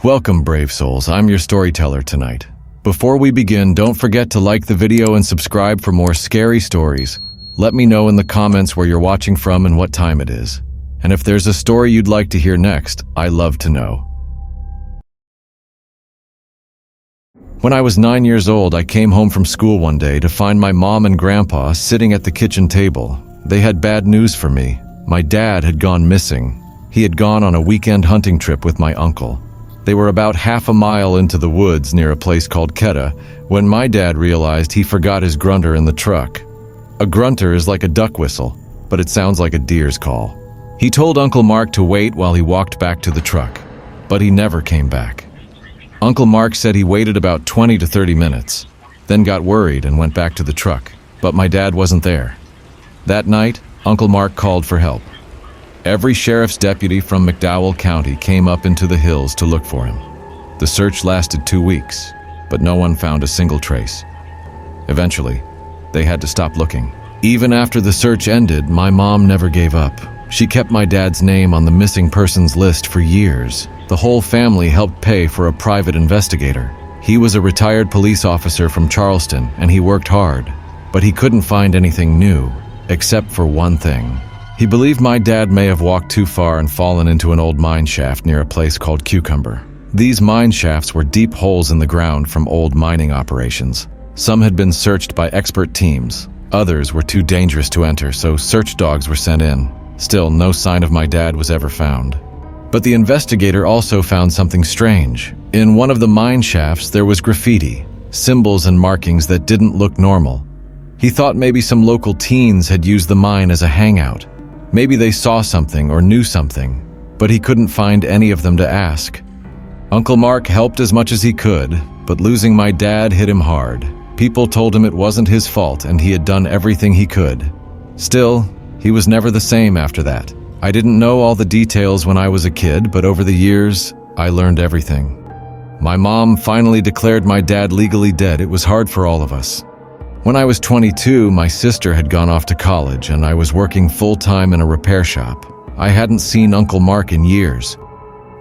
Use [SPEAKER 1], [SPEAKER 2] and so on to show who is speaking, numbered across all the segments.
[SPEAKER 1] Welcome, brave souls. I'm your storyteller tonight. Before we begin, don't forget to like the video and subscribe for more scary stories. Let me know in the comments where you're watching from and what time it is. And if there's a story you'd like to hear next, I love to know. When I was 9 years old, I came home from school one day to find my mom and grandpa sitting at the kitchen table. They had bad news for me. My dad had gone missing. He had gone on a weekend hunting trip with my uncle. They were about half a mile into the woods near a place called Keta when my dad realized he forgot his grunter in the truck. A grunter is like a duck whistle, but it sounds like a deer's call. He told Uncle Mark to wait while he walked back to the truck, but he never came back. Uncle Mark said he waited about 20 to 30 minutes, then got worried and went back to the truck, but my dad wasn't there. That night, Uncle Mark called for help. Every sheriff's deputy from McDowell County came up into the hills to look for him. The search lasted 2 weeks, but no one found a single trace. Eventually, they had to stop looking. Even after the search ended, my mom never gave up. She kept my dad's name on the missing persons list for years. The whole family helped pay for a private investigator. He was a retired police officer from Charleston, and he worked hard, but he couldn't find anything new, except for one thing. He believed my dad may have walked too far and fallen into an old mine shaft near a place called Cucumber. These mine shafts were deep holes in the ground from old mining operations. Some had been searched by expert teams. Others were too dangerous to enter, so search dogs were sent in. Still, no sign of my dad was ever found. But the investigator also found something strange. In one of the mine shafts, there was graffiti, symbols and markings that didn't look normal. He thought maybe some local teens had used the mine as a hangout. Maybe they saw something or knew something, but he couldn't find any of them to ask. Uncle Mark helped as much as he could, but losing my dad hit him hard. People told him it wasn't his fault and he had done everything he could. Still, he was never the same after that. I didn't know all the details when I was a kid, but over the years, I learned everything. My mom finally declared my dad legally dead. It was hard for all of us. When I was 22, my sister had gone off to college and I was working full-time in a repair shop. I hadn't seen Uncle Mark in years.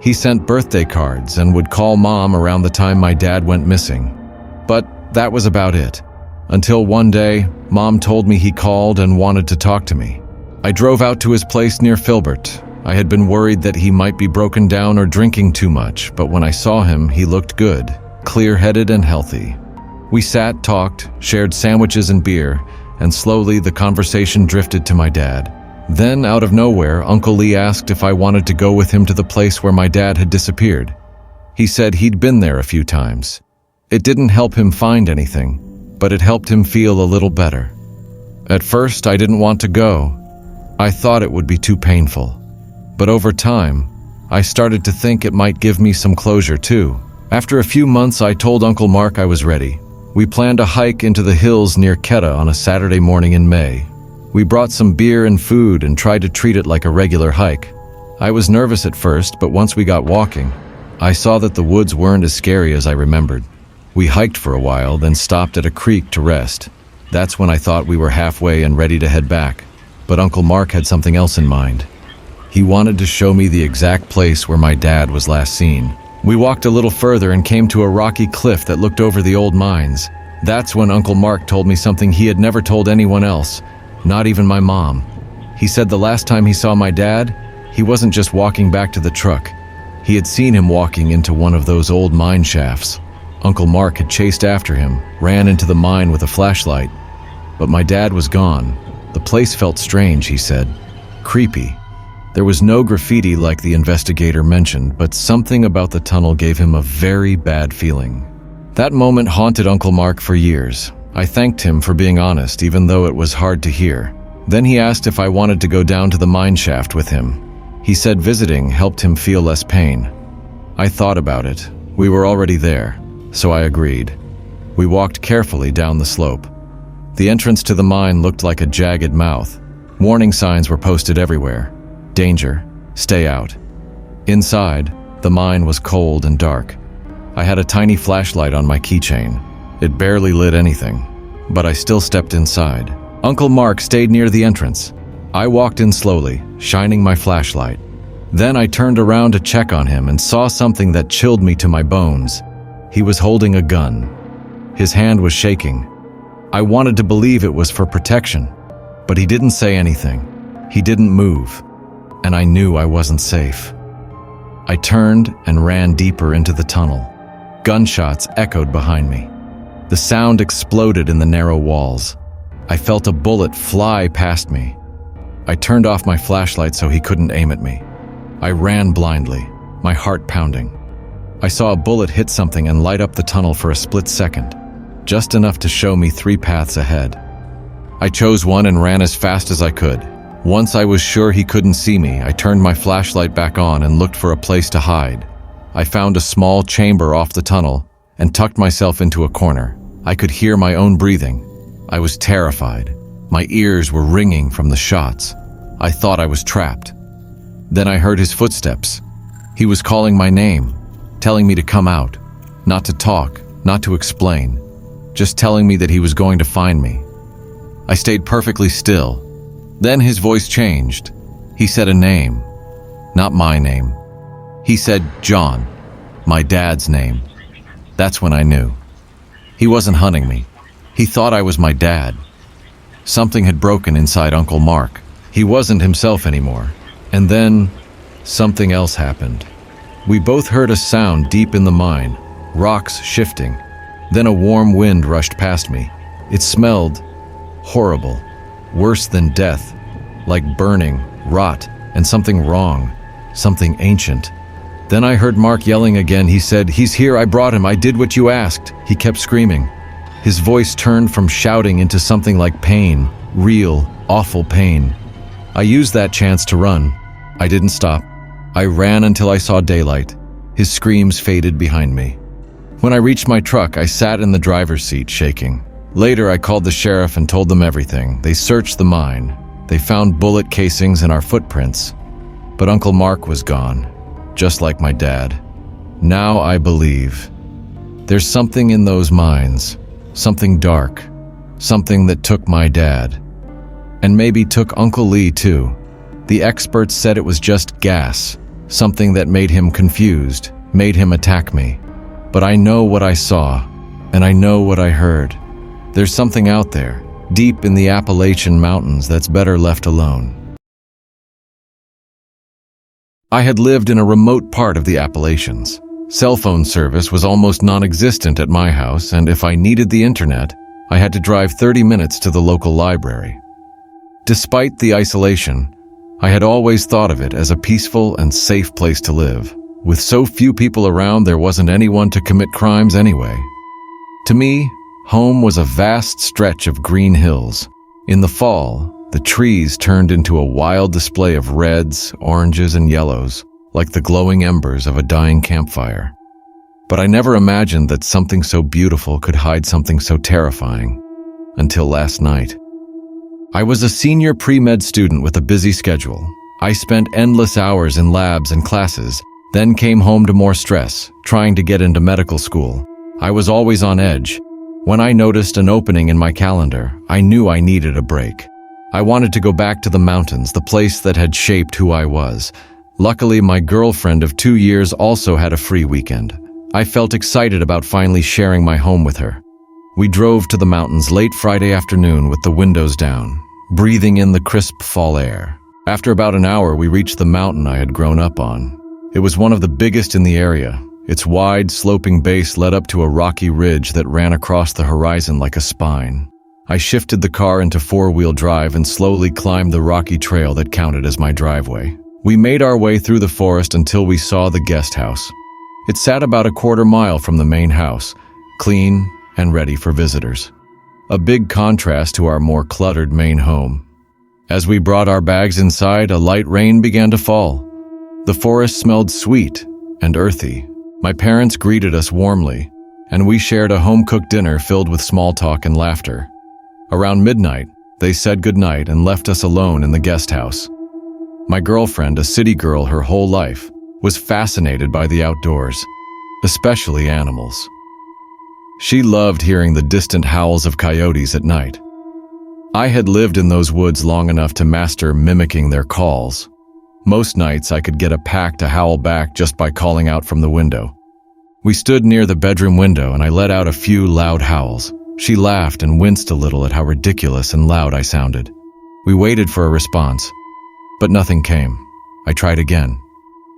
[SPEAKER 1] He sent birthday cards and would call Mom around the time my dad went missing. But that was about it. Until one day, Mom told me he called and wanted to talk to me. I drove out to his place near Filbert. I had been worried that he might be broken down or drinking too much, but when I saw him, he looked good, clear-headed and healthy. We sat, talked, shared sandwiches and beer, and slowly the conversation drifted to my dad. Then, out of nowhere, Uncle Lee asked if I wanted to go with him to the place where my dad had disappeared. He said he'd been there a few times. It didn't help him find anything, but it helped him feel a little better. At first, I didn't want to go. I thought it would be too painful. But over time, I started to think it might give me some closure too. After a few months, I told Uncle Mark I was ready. We planned a hike into the hills near Keta on a Saturday morning in May. We brought some beer and food and tried to treat it like a regular hike. I was nervous at first, but once we got walking, I saw that the woods weren't as scary as I remembered. We hiked for a while, then stopped at a creek to rest. That's when I thought we were halfway and ready to head back. But Uncle Mark had something else in mind. He wanted to show me the exact place where my dad was last seen. We walked a little further and came to a rocky cliff that looked over the old mines. That's when Uncle Mark told me something he had never told anyone else, not even my mom. He said the last time he saw my dad, he wasn't just walking back to the truck. He had seen him walking into one of those old mine shafts. Uncle Mark had chased after him, ran into the mine with a flashlight. But my dad was gone. The place felt strange, he said. Creepy. There was no graffiti like the investigator mentioned, but something about the tunnel gave him a very bad feeling. That moment haunted Uncle Mark for years. I thanked him for being honest, even though it was hard to hear. Then he asked if I wanted to go down to the mine shaft with him. He said visiting helped him feel less pain. I thought about it. We were already there, so I agreed. We walked carefully down the slope. The entrance to the mine looked like a jagged mouth. Warning signs were posted everywhere. Danger, stay out. Inside, the mine was cold and dark. I had a tiny flashlight on my keychain. It barely lit anything, but I still stepped inside. Uncle Mark stayed near the entrance. I walked in slowly, shining my flashlight. Then I turned around to check on him and saw something that chilled me to my bones. He was holding a gun. His hand was shaking. I wanted to believe it was for protection, but he didn't say anything. He didn't move, and I knew I wasn't safe. I turned and ran deeper into the tunnel. Gunshots echoed behind me. The sound exploded in the narrow walls. I felt a bullet fly past me. I turned off my flashlight so he couldn't aim at me. I ran blindly, my heart pounding. I saw a bullet hit something and light up the tunnel for a split second, just enough to show me 3 paths ahead. I chose one and ran as fast as I could. Once I was sure he couldn't see me, I turned my flashlight back on and looked for a place to hide. I found a small chamber off the tunnel and tucked myself into a corner. I could hear my own breathing. I was terrified. My ears were ringing from the shots. I thought I was trapped. Then I heard his footsteps. He was calling my name, telling me to come out, not to talk, not to explain, just telling me that he was going to find me. I stayed perfectly still. Then his voice changed. He said a name, not my name. He said John, my dad's name. That's when I knew. He wasn't hunting me. He thought I was my dad. Something had broken inside Uncle Mark. He wasn't himself anymore. And then, something else happened. We both heard a sound deep in the mine, rocks shifting. Then a warm wind rushed past me. It smelled horrible, worse than death, like burning, rot, and something wrong, something ancient. Then I heard Mark yelling again. He said, "He's here, I brought him, I did what you asked." He kept screaming. His voice turned from shouting into something like pain, real, awful pain. I used that chance to run. I didn't stop. I ran until I saw daylight. His screams faded behind me. When I reached my truck, I sat in the driver's seat, shaking. Later, I called the sheriff and told them everything. They searched the mine. They found bullet casings in our footprints. But Uncle Mark was gone, just like my dad. Now I believe. There's something in those mines, something dark, something that took my dad. And maybe took Uncle Lee too. The experts said it was just gas, something that made him confused, made him attack me. But I know what I saw, and I know what I heard. There's something out there, deep in the Appalachian Mountains, that's better left alone. I had lived in a remote part of the Appalachians. Cell phone service was almost non-existent at my house, and if I needed the internet, I had to drive 30 minutes to the local library. Despite the isolation, I had always thought of it as a peaceful and safe place to live. With so few people around, there wasn't anyone to commit crimes anyway. To me, home was a vast stretch of green hills. In the fall, the trees turned into a wild display of reds, oranges, and yellows, like the glowing embers of a dying campfire. But I never imagined that something so beautiful could hide something so terrifying. Until last night. I was a senior pre-med student with a busy schedule. I spent endless hours in labs and classes, then came home to more stress, trying to get into medical school. I was always on edge. When I noticed an opening in my calendar, I knew I needed a break. I wanted to go back to the mountains, the place that had shaped who I was. Luckily, my girlfriend of 2 years also had a free weekend. I felt excited about finally sharing my home with her. We drove to the mountains late Friday afternoon with the windows down, breathing in the crisp fall air. After about an hour, we reached the mountain I had grown up on. It was one of the biggest in the area. Its wide, sloping base led up to a rocky ridge that ran across the horizon like a spine. I shifted the car into 4-wheel drive and slowly climbed the rocky trail that counted as my driveway. We made our way through the forest until we saw the guest house. It sat about a quarter mile from the main house, clean and ready for visitors. A big contrast to our more cluttered main home. As we brought our bags inside, a light rain began to fall. The forest smelled sweet and earthy. My parents greeted us warmly, and we shared a home-cooked dinner filled with small talk and laughter. Around midnight, they said goodnight and left us alone in the guest house. My girlfriend, a city girl her whole life, was fascinated by the outdoors, especially animals. She loved hearing the distant howls of coyotes at night. I had lived in those woods long enough to master mimicking their calls. Most nights I could get a pack to howl back just by calling out from the window. We stood near the bedroom window and I let out a few loud howls. She laughed and winced a little at how ridiculous and loud I sounded. We waited for a response, but nothing came. I tried again.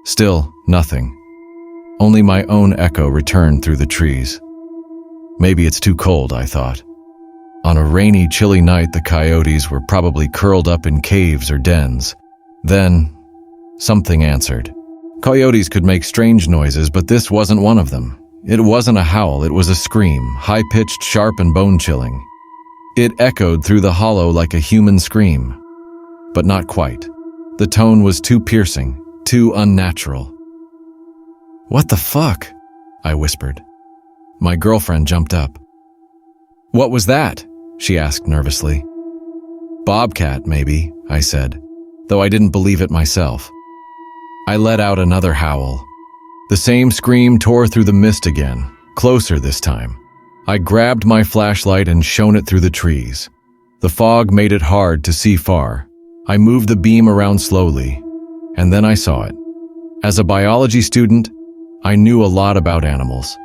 [SPEAKER 1] Still, nothing. Only my own echo returned through the trees. Maybe it's too cold, I thought. On a rainy, chilly night, the coyotes were probably curled up in caves or dens. Then, something answered. Coyotes could make strange noises, but this wasn't one of them. It wasn't a howl, it was a scream, high-pitched, sharp, and bone-chilling. It echoed through the hollow like a human scream. But not quite. The tone was too piercing, too unnatural. "What the fuck?" I whispered. My girlfriend jumped up. "What was that?" she asked nervously. "Bobcat, maybe," I said, though I didn't believe it myself. I let out another howl. The same scream tore through the mist again, closer this time. I grabbed my flashlight and shone it through the trees. The fog made it hard to see far. I moved the beam around slowly, and then I saw it. As a biology student, I knew a lot about animals.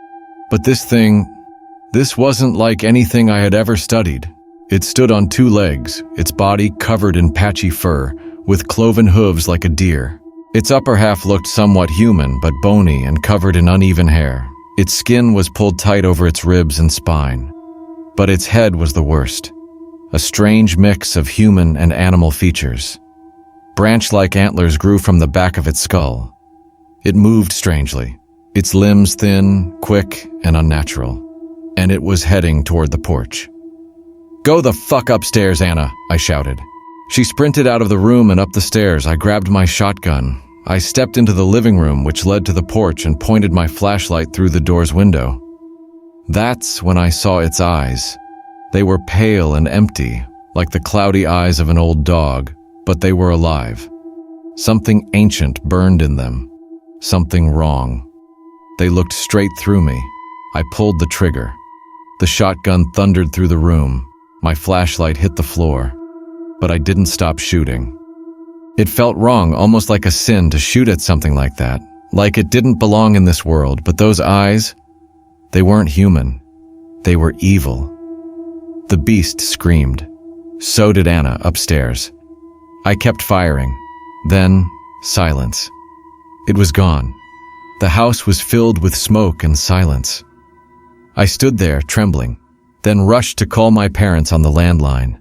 [SPEAKER 1] But this wasn't like anything I had ever studied. It stood on two legs, its body covered in patchy fur, with cloven hooves like a deer. Its upper half looked somewhat human, but bony and covered in uneven hair. Its skin was pulled tight over its ribs and spine. But its head was the worst. A strange mix of human and animal features. Branch-like antlers grew from the back of its skull. It moved strangely, its limbs thin, quick, and unnatural. And it was heading toward the porch. "Go the fuck upstairs, Anna," I shouted. She sprinted out of the room and up the stairs. I grabbed my shotgun. I stepped into the living room, which led to the porch, and pointed my flashlight through the door's window. That's when I saw its eyes. They were pale and empty, like the cloudy eyes of an old dog, but they were alive. Something ancient burned in them. Something wrong. They looked straight through me. I pulled the trigger. The shotgun thundered through the room. My flashlight hit the floor. But I didn't stop shooting. It felt wrong, almost like a sin, to shoot at something like that. Like it didn't belong in this world, but those eyes, they weren't human. They were evil. The beast screamed. So did Anna upstairs. I kept firing. Then, silence. It was gone. The house was filled with smoke and silence. I stood there, trembling, then rushed to call my parents on the landline.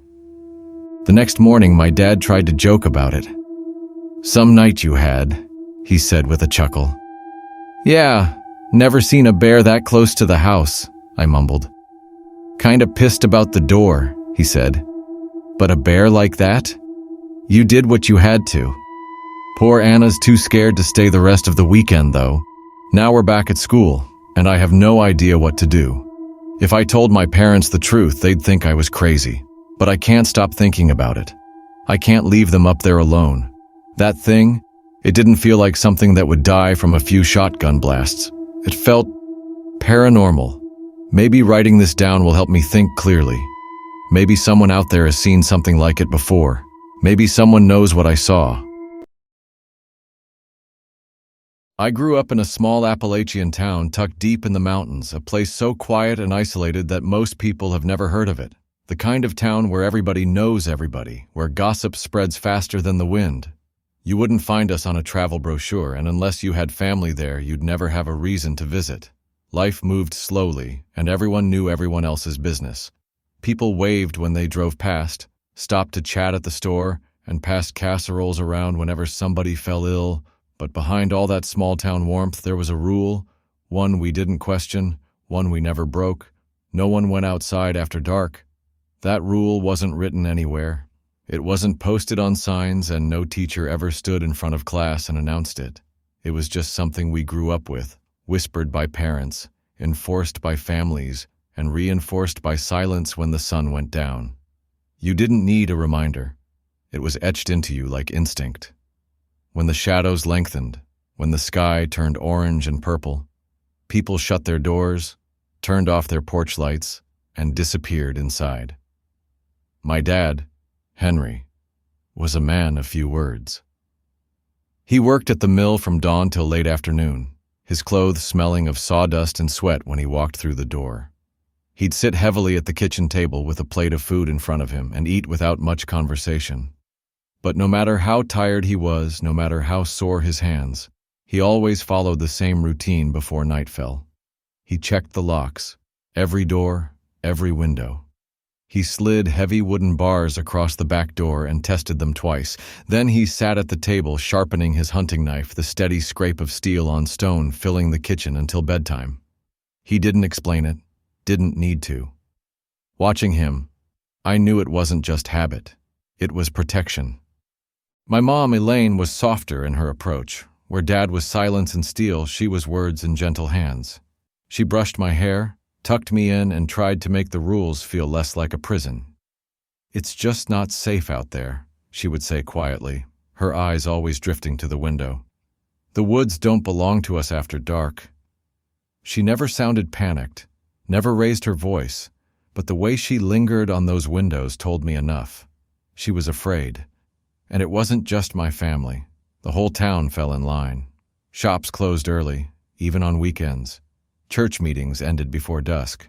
[SPEAKER 1] The next morning, my dad tried to joke about it. "Some night you had," he said with a chuckle. "Yeah, never seen a bear that close to the house," I mumbled. "Kinda pissed about the door," he said. "But a bear like that? You did what you had to." Poor Anna's too scared to stay the rest of the weekend, though. Now we're back at school, and I have no idea what to do. If I told my parents the truth, they'd think I was crazy. But I can't stop thinking about it. I can't leave them up there alone. That thing, it didn't feel like something that would die from a few shotgun blasts. It felt paranormal. Maybe writing this down will help me think clearly. Maybe someone out there has seen something like it before. Maybe someone knows what I saw. I grew up in a small Appalachian town tucked deep in the mountains, a place so quiet and isolated that most people have never heard of it. The kind of town where everybody knows everybody, where gossip spreads faster than the wind. You wouldn't find us on a travel brochure, and unless you had family there, you'd never have a reason to visit. Life moved slowly, and everyone knew everyone else's business. People waved when they drove past, stopped to chat at the store, and passed casseroles around whenever somebody fell ill. But behind all that small-town warmth, there was a rule, one we didn't question, one we never broke. No one went outside after dark. That rule wasn't written anywhere. It wasn't posted on signs, and no teacher ever stood in front of class and announced it. It was just something we grew up with, whispered by parents, enforced by families, and reinforced by silence when the sun went down. You didn't need a reminder. It was etched into you like instinct. When the shadows lengthened, when the sky turned orange and purple, people shut their doors, turned off their porch lights, and disappeared inside. My dad, Henry, was a man of few words. He worked at the mill from dawn till late afternoon, his clothes smelling of sawdust and sweat when he walked through the door. He'd sit heavily at the kitchen table with a plate of food in front of him and eat without much conversation. But no matter how tired he was, no matter how sore his hands, he always followed the same routine before night fell. He checked the locks, every door, every window. He slid heavy wooden bars across the back door and tested them twice. Then he sat at the table sharpening his hunting knife, the steady scrape of steel on stone filling the kitchen until bedtime. He didn't explain it, didn't need to. Watching him, I knew it wasn't just habit. It was protection. My mom, Elaine, was softer in her approach. Where Dad was silence and steel, she was words and gentle hands. She brushed my hair, tucked me in, and tried to make the rules feel less like a prison. "It's just not safe out there," she would say quietly, her eyes always drifting to the window. "The woods don't belong to us after dark." She never sounded panicked, never raised her voice, but the way she lingered on those windows told me enough. She was afraid. And it wasn't just my family. The whole town fell in line. Shops closed early, even on weekends. Church meetings ended before dusk.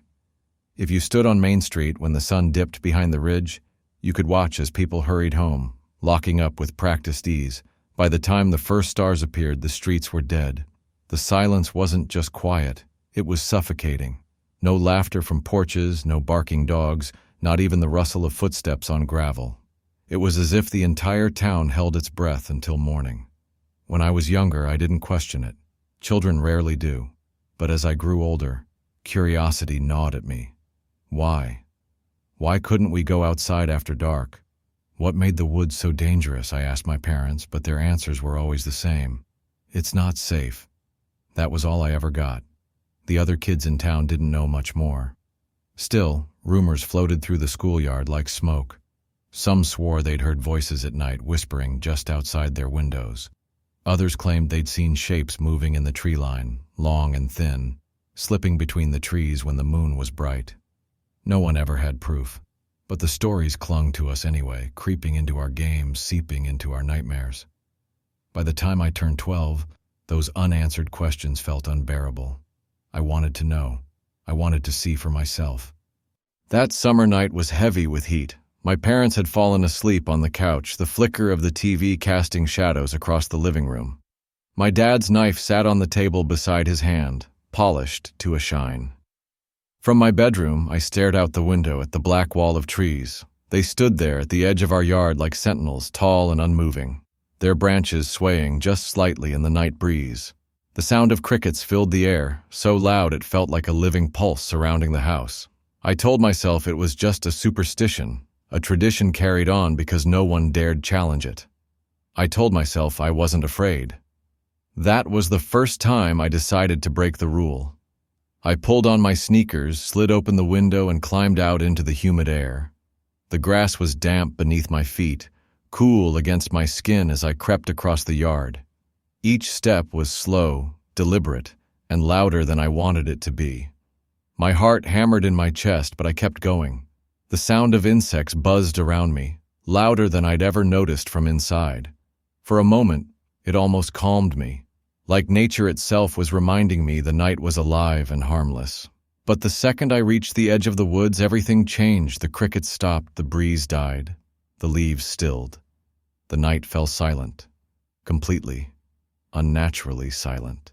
[SPEAKER 1] If you stood on Main Street when the sun dipped behind the ridge, you could watch as people hurried home, locking up with practiced ease. By the time the first stars appeared, the streets were dead. The silence wasn't just quiet, it was suffocating. No laughter from porches, no barking dogs, not even the rustle of footsteps on gravel. It was as if the entire town held its breath until morning. When I was younger, I didn't question it. Children rarely do. But as I grew older, curiosity gnawed at me. Why? Why couldn't we go outside after dark? What made the woods so dangerous? I asked my parents, but their answers were always the same. It's not safe. That was all I ever got. The other kids in town didn't know much more. Still, rumors floated through the schoolyard like smoke. Some swore they'd heard voices at night whispering just outside their windows. Others claimed they'd seen shapes moving in the tree line, long and thin, slipping between the trees when the moon was bright. No one ever had proof, but the stories clung to us anyway, creeping into our games, seeping into our nightmares. By the time I turned 12, those unanswered questions felt unbearable. I wanted to know. I wanted to see for myself. That summer night was heavy with heat. My parents had fallen asleep on the couch, the flicker of the TV casting shadows across the living room. My dad's knife sat on the table beside his hand, polished to a shine. From my bedroom, I stared out the window at the black wall of trees. They stood there at the edge of our yard like sentinels, tall and unmoving, their branches swaying just slightly in the night breeze. The sound of crickets filled the air, so loud it felt like a living pulse surrounding the house. I told myself it was just a superstition, a tradition carried on because no one dared challenge it. I told myself I wasn't afraid. That was the first time I decided to break the rule. I pulled on my sneakers, slid open the window, and climbed out into the humid air. The grass was damp beneath my feet, cool against my skin as I crept across the yard. Each step was slow, deliberate, and louder than I wanted it to be. My heart hammered in my chest, but I kept going. The sound of insects buzzed around me, louder than I'd ever noticed from inside. For a moment, it almost calmed me, like nature itself was reminding me the night was alive and harmless. But the second I reached the edge of the woods, everything changed. The crickets stopped, the breeze died, the leaves stilled. The night fell silent, completely, unnaturally silent.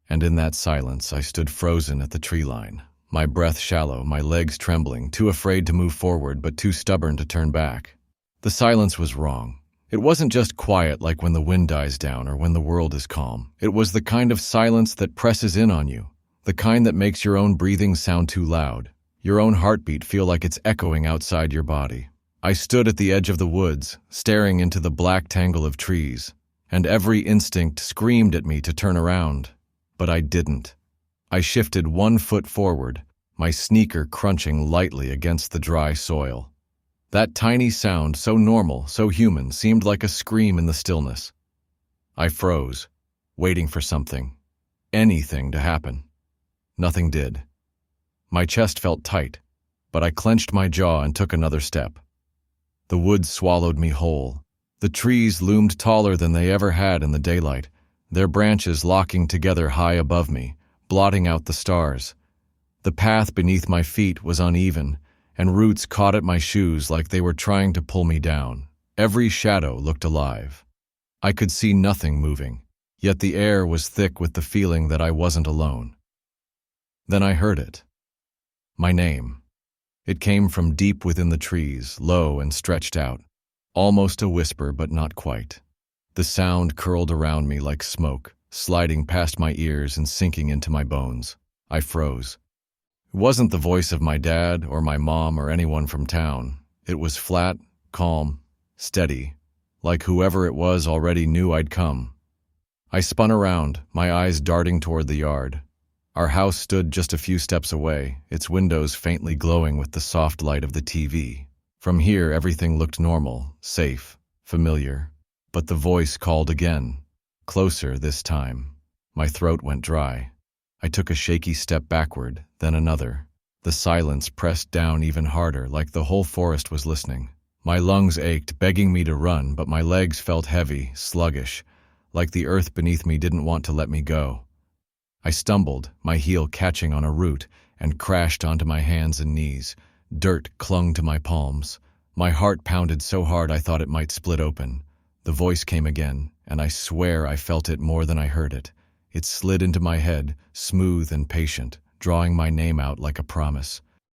[SPEAKER 1] And in that silence, I stood frozen at the tree line. My breath shallow, my legs trembling, too afraid to move forward but too stubborn to turn back. The silence was wrong. It wasn't just quiet like when the wind dies down or when the world is calm. It was the kind of silence that presses in on you, the kind that makes your own breathing sound too loud, your own heartbeat feel like it's echoing outside your body. I stood at the edge of the woods, staring into the black tangle of trees, and every instinct screamed at me to turn around. But I didn't. I shifted 1 foot forward, my sneaker crunching lightly against the dry soil. That tiny sound, so normal, so human, seemed like a scream in the stillness. I froze, waiting for something, anything to happen. Nothing did. My chest felt tight, but I clenched my jaw and took another step. The woods swallowed me whole. The trees loomed taller than they ever had in the daylight, their branches locking together high above me, blotting out the stars. The path beneath my feet was uneven, and roots caught at my shoes like they were trying to pull me down. Every shadow looked alive. I could see nothing moving, yet the air was thick with the feeling that I wasn't alone. Then I heard it. My name. It came from deep within the trees, low and stretched out, almost a whisper but not quite. The sound curled around me like smoke, sliding past my ears and sinking into my bones. I froze. It wasn't the voice of my dad or my mom or anyone from town. It was flat, calm, steady, like whoever it was already knew I'd come. I spun around, my eyes darting toward the yard. Our house stood just a few steps away, its windows faintly glowing with the soft light of the TV. From here, everything looked normal, safe, familiar. But the voice called again, closer this time. My throat went dry. I took a shaky step backward, then another. The silence pressed down even harder, like the whole forest was listening. My lungs ached, begging me to run, but my legs felt heavy, sluggish, like the earth beneath me didn't want to let me go. I stumbled, my heel catching on a root, and crashed onto my hands and knees. Dirt clung to my palms. My heart pounded so hard I thought it might split open. The voice came again, and I swear I felt it more than I heard it. It slid into my head, smooth and patient, drawing my name out like a promise.